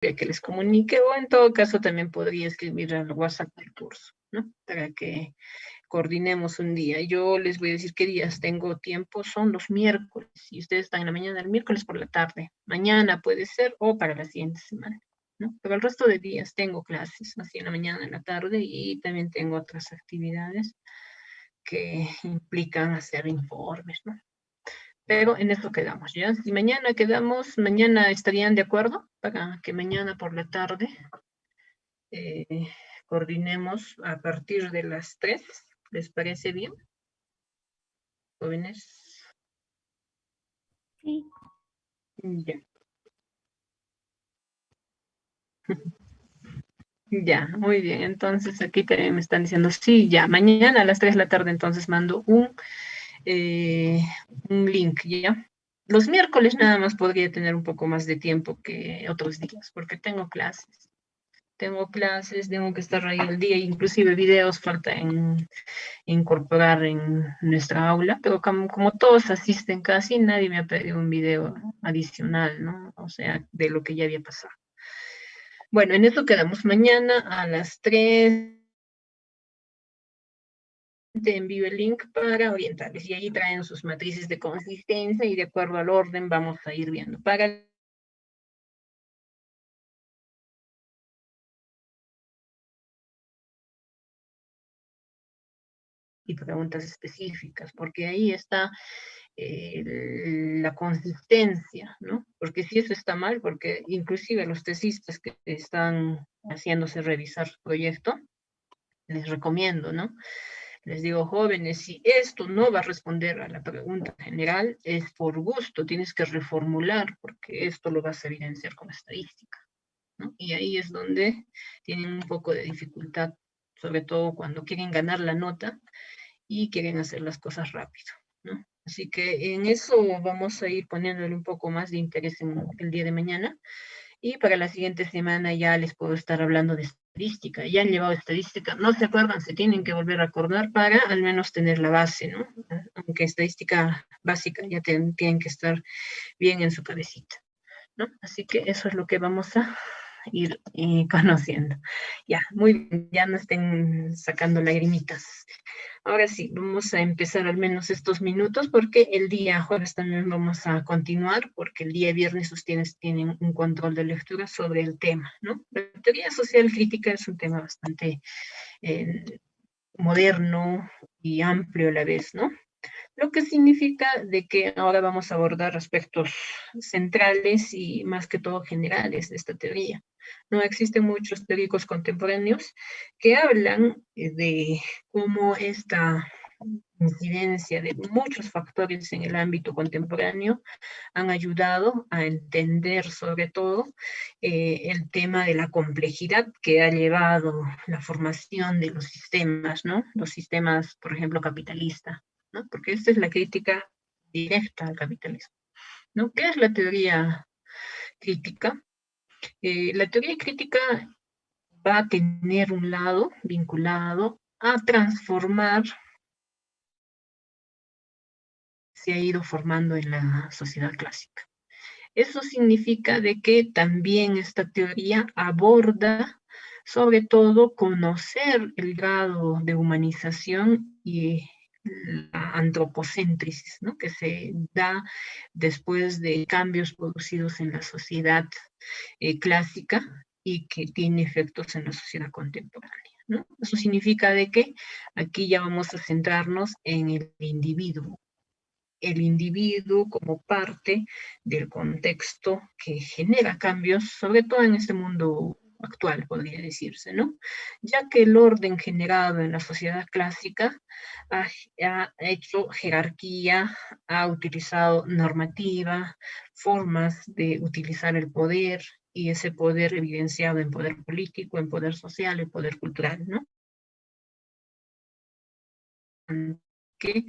que les comunique, o en todo caso también podría escribir al WhatsApp del curso, ¿no? Para que coordinemos un día. Yo les voy a decir qué días tengo tiempo, son los miércoles, y ustedes están en la mañana, el miércoles por la tarde. Mañana puede ser, o para la siguiente semana, ¿no? Pero el resto de días tengo clases, así en la mañana, en la tarde, y también tengo otras actividades que implican hacer informes, ¿no? Pero en eso quedamos, ¿ya? Si mañana quedamos, mañana estarían de acuerdo para que mañana por la tarde eh, coordinemos a partir de las 3. ¿Les parece bien, jóvenes? Sí. Ya. Ya, muy bien. Entonces aquí también me están diciendo, sí, ya, mañana a las 3 de la tarde entonces mando eh, un link, ¿ya? Los miércoles nada más podría tener un poco más de tiempo que otros días, porque tengo clases. Tengo clases, tengo que estar ahí el día, inclusive videos falta en incorporar en nuestra aula, pero como todos asisten casi, nadie me ha pedido un video adicional, ¿no? O sea, de lo que ya había pasado. Bueno, en eso quedamos mañana a las 3. Te envío el link para orientarles y ahí traen sus matrices de consistencia y de acuerdo al orden vamos a ir viendo. Para y preguntas específicas, porque ahí está la consistencia, ¿no? Porque si eso está mal, porque inclusive los tesistas que están haciéndose revisar su proyecto, les recomiendo, ¿no? Les digo, jóvenes, si esto no va a responder a la pregunta general, es por gusto, tienes que reformular, porque esto lo vas a evidenciar con estadística, ¿no? Y ahí es donde tienen un poco de dificultad, sobre todo cuando quieren ganar la nota y quieren hacer las cosas rápido, ¿no? Así que en eso vamos a ir poniéndole un poco más de interés en el día de mañana. Y para la siguiente semana ya les puedo estar hablando de estadística. Ya han llevado estadística, no se acuerdan, se tienen que volver a acordar para al menos tener la base, ¿no? Aunque estadística básica ya tienen que estar bien en su cabecita, ¿no? Así que eso es lo que vamos a ir conociendo. Ya, muy bien, ya no estén sacando lagrimitas. Ahora sí, vamos a empezar al menos estos minutos porque el día jueves también vamos a continuar porque el día viernes ustedes tienen un control de lectura sobre el tema, ¿no? La teoría social crítica es un tema bastante eh, moderno y amplio a la vez, ¿no? Lo que significa de que ahora vamos a abordar aspectos centrales y más que todo generales de esta teoría. No existen muchos teóricos contemporáneos que hablan de cómo esta incidencia de muchos factores en el ámbito contemporáneo han ayudado a entender sobre todo el tema de la complejidad que ha llevado la formación de los sistemas, ¿no? Los sistemas, por ejemplo, capitalistas, ¿no? Porque esta es la crítica directa al capitalismo, ¿no? ¿Qué es la teoría crítica? La teoría crítica va a tener un lado vinculado a transformar, se ha ido formando en la sociedad clásica. Eso significa de que también esta teoría aborda sobre todo conocer el grado de humanización y la antropocéntricis, ¿no? Que se da después de cambios producidos en la sociedad clásica y que tiene efectos en la sociedad contemporánea, ¿no? Eso significa de que aquí ya vamos a centrarnos en el individuo como parte del contexto que genera cambios, sobre todo en este mundo actual, podría decirse, ¿no? Ya que el orden generado en la sociedad clásica ha hecho jerarquía, ha utilizado normativa, formas de utilizar el poder y ese poder evidenciado en poder político, en poder social, en poder cultural, ¿no? Que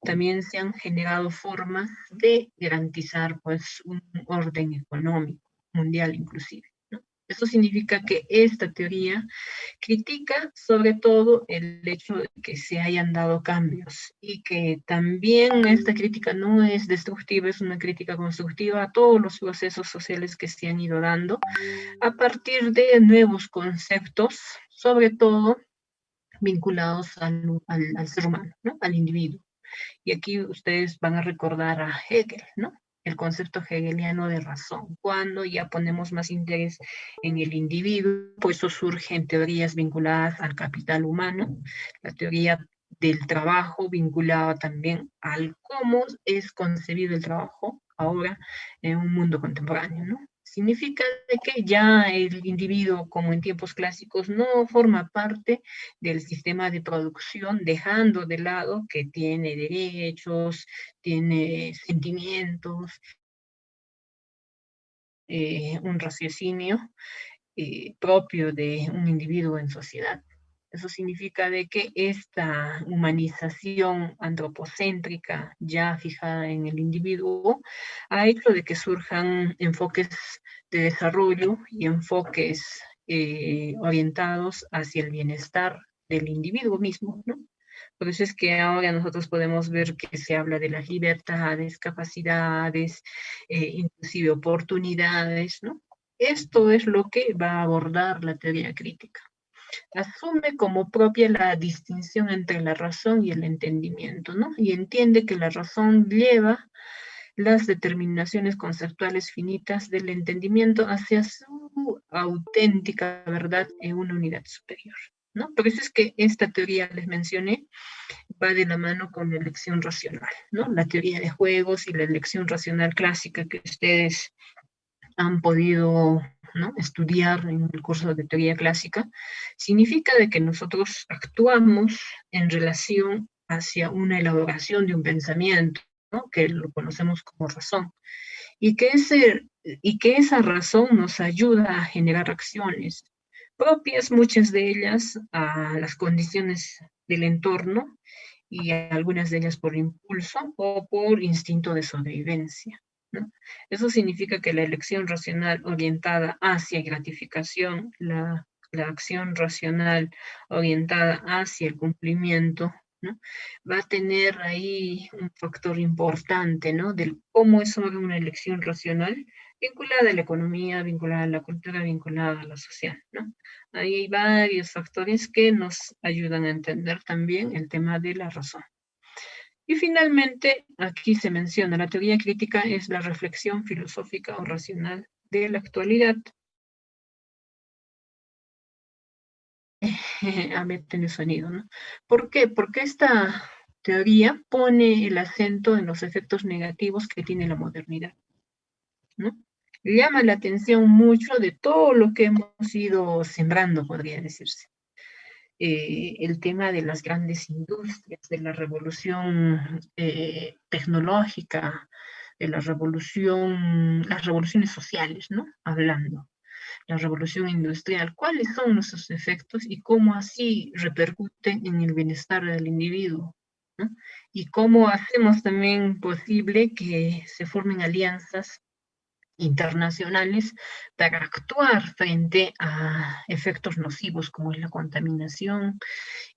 también se han generado formas de garantizar pues un orden económico mundial inclusive, ¿no? Eso significa que esta teoría critica sobre todo el hecho de que se hayan dado cambios y que también esta crítica no es destructiva, es una crítica constructiva a todos los procesos sociales que se han ido dando a partir de nuevos conceptos, sobre todo vinculados al ser humano, ¿no? Al individuo. Y aquí ustedes van a recordar a Hegel, ¿no? El concepto hegeliano de razón. Cuando ya ponemos más interés en el individuo, pues eso surgen teorías vinculadas al capital humano, la teoría del trabajo vinculada también al cómo es concebido el trabajo ahora en un mundo contemporáneo, ¿no? Significa de que ya el individuo, como en tiempos clásicos, no forma parte del sistema de producción, dejando de lado que tiene derechos, tiene sentimientos, un raciocinio propio de un individuo en sociedad. Eso significa de que esta humanización antropocéntrica ya fijada en el individuo ha hecho de que surjan enfoques de desarrollo y enfoques orientados hacia el bienestar del individuo mismo, ¿no? Por eso es que ahora nosotros podemos ver que se habla de las libertades, capacidades, inclusive oportunidades, ¿no? Esto es lo que va a abordar la teoría crítica. Asume como propia la distinción entre la razón y el entendimiento, ¿no? Y entiende que la razón lleva las determinaciones conceptuales finitas del entendimiento hacia su auténtica verdad en una unidad superior, ¿no? Por eso es que esta teoría, les mencioné, va de la mano con la elección racional, ¿no? La teoría de juegos y la elección racional clásica que ustedes han podido, ¿no?, estudiar en el curso de teoría clásica, significa de que nosotros actuamos en relación hacia una elaboración de un pensamiento, ¿no?, que lo conocemos como razón, y que esa razón nos ayuda a generar acciones propias, muchas de ellas a las condiciones del entorno y algunas de ellas por impulso o por instinto de sobrevivencia, ¿no? Eso significa que la elección racional orientada hacia gratificación, la acción racional orientada hacia el cumplimiento, ¿no?, va a tener ahí un factor importante, ¿no?, del cómo es sobre una elección racional vinculada a la economía, vinculada a la cultura, vinculada a la social, ¿no? Ahí hay varios factores que nos ayudan a entender también el tema de la razón. Y finalmente, aquí se menciona, la teoría crítica es la reflexión filosófica o racional de la actualidad. A ver, tiene sonido, ¿no? ¿Por qué? Porque esta teoría pone el acento en los efectos negativos que tiene la modernidad, ¿no? Llama la atención mucho de todo lo que hemos ido sembrando, podría decirse. El tema de las grandes industrias, de la revolución tecnológica, de la revolución, las revoluciones sociales, ¿no? Hablando, la revolución industrial, ¿cuáles son nuestros efectos y cómo así repercuten en el bienestar del individuo? ¿No? Y cómo hacemos también posible que se formen alianzas internacionales para actuar frente a efectos nocivos como es la contaminación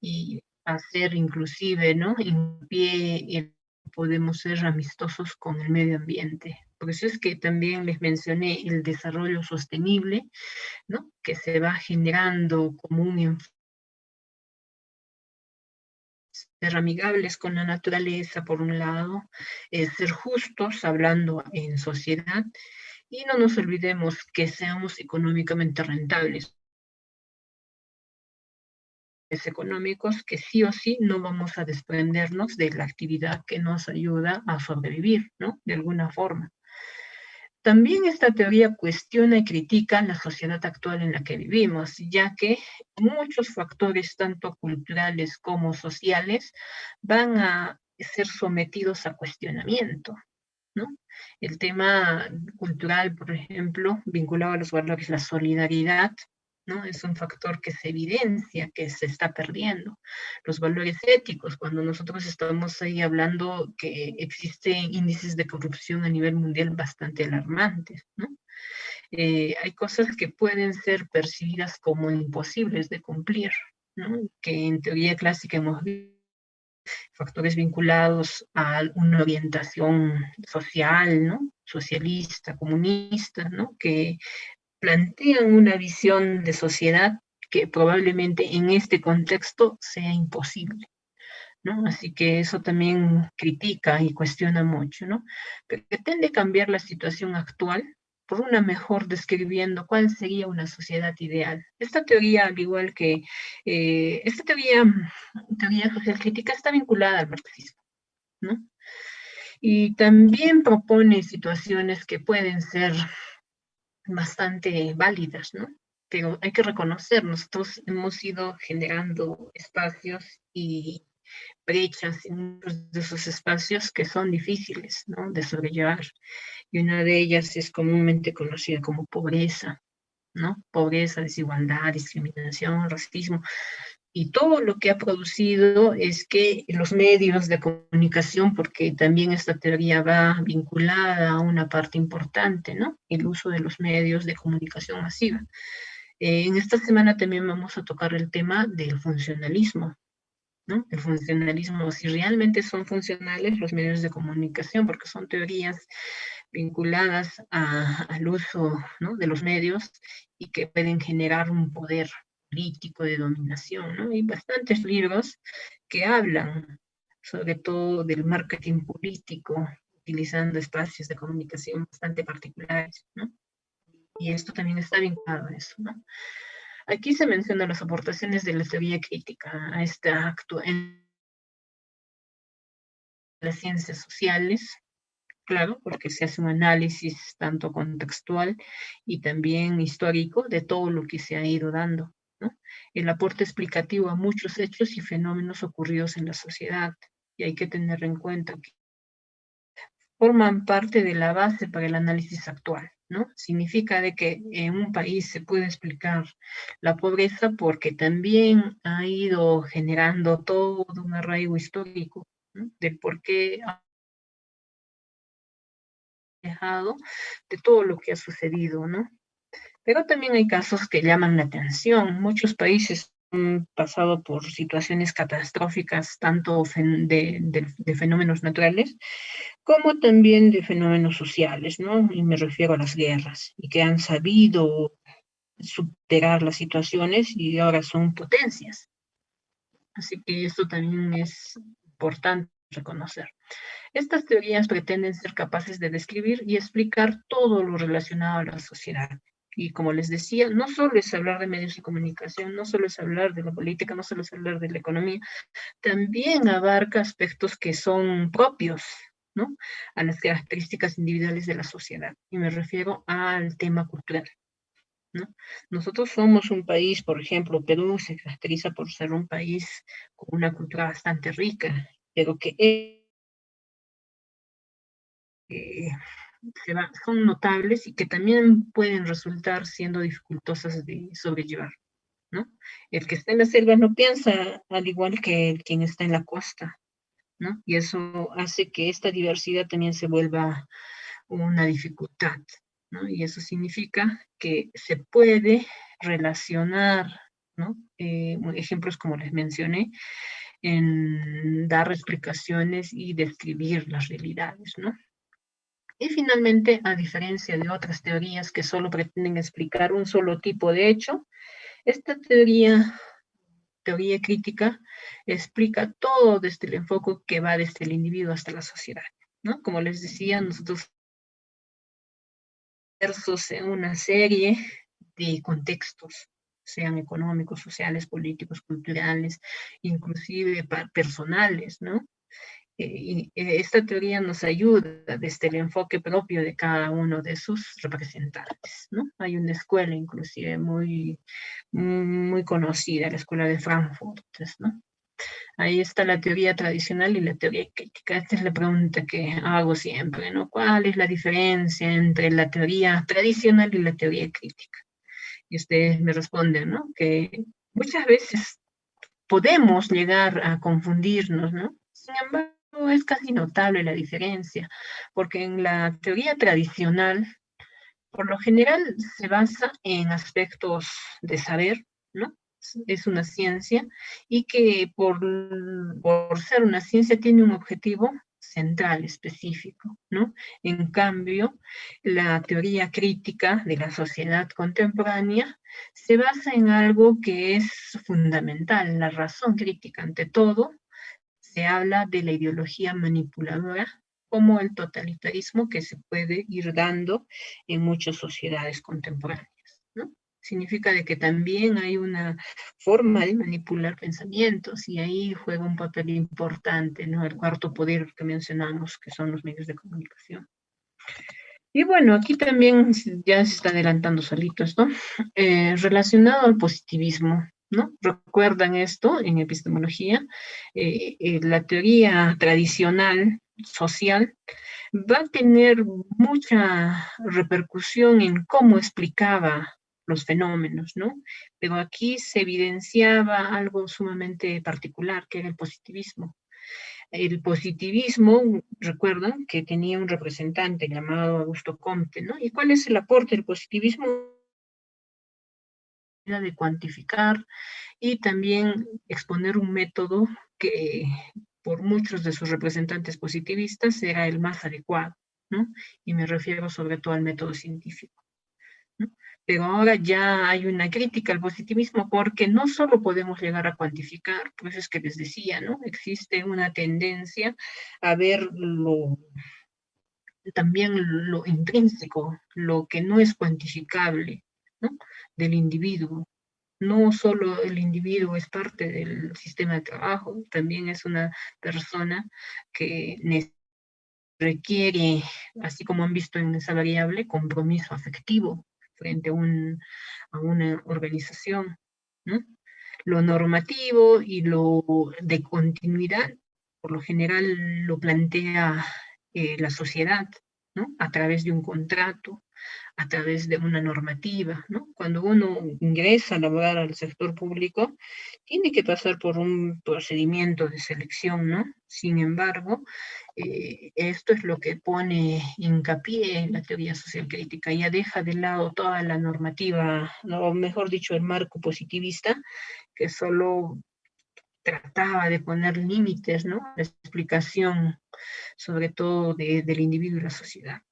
y hacer inclusive, ¿no?, hincapié en podemos ser amistosos con el medio ambiente. Por eso es que también les mencioné el desarrollo sostenible, ¿no?, que se va generando como un ser amigables con la naturaleza, por un lado, ser justos hablando en sociedad, y no nos olvidemos que seamos económicamente rentables económicos, que sí o sí no vamos a desprendernos de la actividad que nos ayuda a sobrevivir, ¿no?, de alguna forma. También esta teoría cuestiona y critica la sociedad actual en la que vivimos, ya que muchos factores, tanto culturales como sociales, van a ser sometidos a cuestionamiento, ¿no? El tema cultural, por ejemplo, vinculado a los valores, la solidaridad, ¿no?, es un factor que se evidencia, que se está perdiendo. Los valores éticos, cuando nosotros estamos ahí hablando que existen índices de corrupción a nivel mundial bastante alarmantes, ¿no? hay cosas que pueden ser percibidas como imposibles de cumplir, ¿no? Que en teoría clásica hemos visto factores vinculados a una orientación social, ¿no? Socialista, comunista, ¿no? Que plantean una visión de sociedad que probablemente en este contexto sea imposible, ¿no? Así que eso también critica y cuestiona mucho, ¿no? Que pretende cambiar la situación actual por una mejor describiendo cuál sería una sociedad ideal. Esta teoría, al igual que esta teoría social crítica, está vinculada al marxismo, ¿no? Y también propone situaciones que pueden ser bastante válidas, ¿no? Pero hay que reconocer, nosotros hemos ido generando espacios y brechas en muchos de esos espacios que son difíciles, ¿no? De sobrellevar. Y una de ellas es comúnmente conocida como pobreza, ¿no? Pobreza, desigualdad, discriminación, racismo. Y todo lo que ha producido es que los medios de comunicación, porque también esta teoría va vinculada a una parte importante, ¿no? El uso de los medios de comunicación masiva. En esta semana también vamos a tocar el tema del funcionalismo, ¿no? El funcionalismo, si realmente son funcionales los medios de comunicación, porque son teorías vinculadas al uso, ¿no? De los medios y que pueden generar un poder político de dominación, ¿no? Hay bastantes libros que hablan sobre todo del marketing político, utilizando espacios de comunicación bastante particulares, ¿no? Y esto también está vinculado a eso, ¿no? Aquí se mencionan las aportaciones de la teoría crítica a este acto en las ciencias sociales, claro, porque se hace un análisis tanto contextual y también histórico de todo lo que se ha ido dando, ¿no? El aporte explicativo a muchos hechos y fenómenos ocurridos en la sociedad. Y hay que tener en cuenta que forman parte de la base para el análisis actual, ¿no? Significa de que en un país se puede explicar la pobreza porque también ha ido generando todo un arraigo histórico, ¿no? Del por qué dejado de todo lo que ha sucedido, ¿no? Pero también hay casos que llaman la atención. Muchos países han pasado por situaciones catastróficas, tanto de fenómenos naturales como también de fenómenos sociales, ¿no? Y me refiero a las guerras, y que han sabido superar las situaciones y ahora son potencias. Así que esto también es importante reconocer. Estas teorías pretenden ser capaces de describir y explicar todo lo relacionado a la sociedad. Y como les decía, no solo es hablar de medios de comunicación, no solo es hablar de la política, no solo es hablar de la economía, también abarca aspectos que son propios, ¿no? A las características individuales de la sociedad. Y me refiero al tema cultural, ¿no? Nosotros somos un país, por ejemplo, Perú se caracteriza por ser un país con una cultura bastante rica, pero que eh, son notables y que también pueden resultar siendo dificultosas de sobrellevar, ¿no? El que está en la selva no piensa al igual que quien está en la costa, ¿no? Y eso hace que esta diversidad también se vuelva una dificultad, ¿no? Y eso significa que se puede relacionar, ¿no? Ejemplos como les mencioné, en dar explicaciones y describir las realidades, ¿no? Y finalmente, a diferencia de otras teorías que solo pretenden explicar un solo tipo de hecho, esta teoría crítica, explica todo desde el enfoque que va desde el individuo hasta la sociedad, ¿no? Como les decía, nosotros inmersos en una serie de contextos, sean económicos, sociales, políticos, culturales, inclusive personales, ¿no? Esta teoría nos ayuda desde el enfoque propio de cada uno de sus representantes, ¿no? Hay una escuela inclusive muy conocida, la escuela de Frankfurt, ¿no? Ahí está la teoría tradicional y la teoría crítica. Esta es la pregunta que hago siempre, ¿no? ¿Cuál es la diferencia entre la teoría tradicional y la teoría crítica? Y ustedes me responden, ¿no? Que muchas veces podemos llegar a confundirnos, ¿no? Sin embargo, es casi notable la diferencia, porque en la teoría tradicional Por lo general se basa en aspectos de saber, ¿no? Es una ciencia y que por ser una ciencia tiene un objetivo central, específico, ¿no? En cambio, la teoría crítica de la sociedad contemporánea se basa en algo que es fundamental, la razón crítica ante todo. Se habla de la ideología manipuladora como el totalitarismo que se puede ir dando en muchas sociedades contemporáneas, ¿no? Significa de que también hay una forma de manipular pensamientos y ahí juega un papel importante, ¿no? El cuarto poder que mencionamos, que son los medios de comunicación. Y bueno, aquí también ya se está adelantando solitos, ¿no? Relacionado al positivismo, ¿no? ¿Recuerdan esto en epistemología? La teoría tradicional social va a tener mucha repercusión en cómo explicaba los fenómenos, ¿no? Pero aquí se evidenciaba algo sumamente particular, que era el positivismo. El positivismo, recuerdan que tenía un representante llamado Augusto Comte, ¿no? ¿Y cuál es el aporte del positivismo? De cuantificar y también exponer un método que por muchos de sus representantes positivistas era el más adecuado, ¿no? Y me refiero sobre todo al método científico, ¿no? Pero ahora ya hay una crítica al positivismo porque no solo podemos llegar a cuantificar, pues es que les decía, ¿no? Existe una tendencia a ver también lo intrínseco, lo que no es cuantificable, ¿no? Del individuo. No solo el individuo es parte del sistema de trabajo, también es una persona que requiere, así como han visto en esa variable, compromiso afectivo frente a una organización, ¿no? Lo normativo y lo de continuidad, por lo general lo plantea la sociedad, ¿no? A través de un contrato, a través de una normativa, ¿no? Cuando uno ingresa a laborar al sector público, tiene que pasar por un procedimiento de selección, ¿no? Sin embargo, esto es lo que pone hincapié en la teoría social crítica, ya deja de lado toda la normativa, o mejor dicho, el marco positivista, que solo trataba de poner límites, ¿no? La explicación, sobre todo del individuo y la sociedad,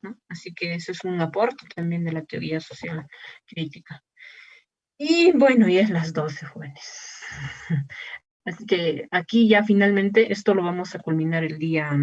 ¿no? Así que eso es un aporte también de la teoría social crítica. Y bueno, ya es las 12, jóvenes. Así que aquí ya finalmente esto lo vamos a culminar el día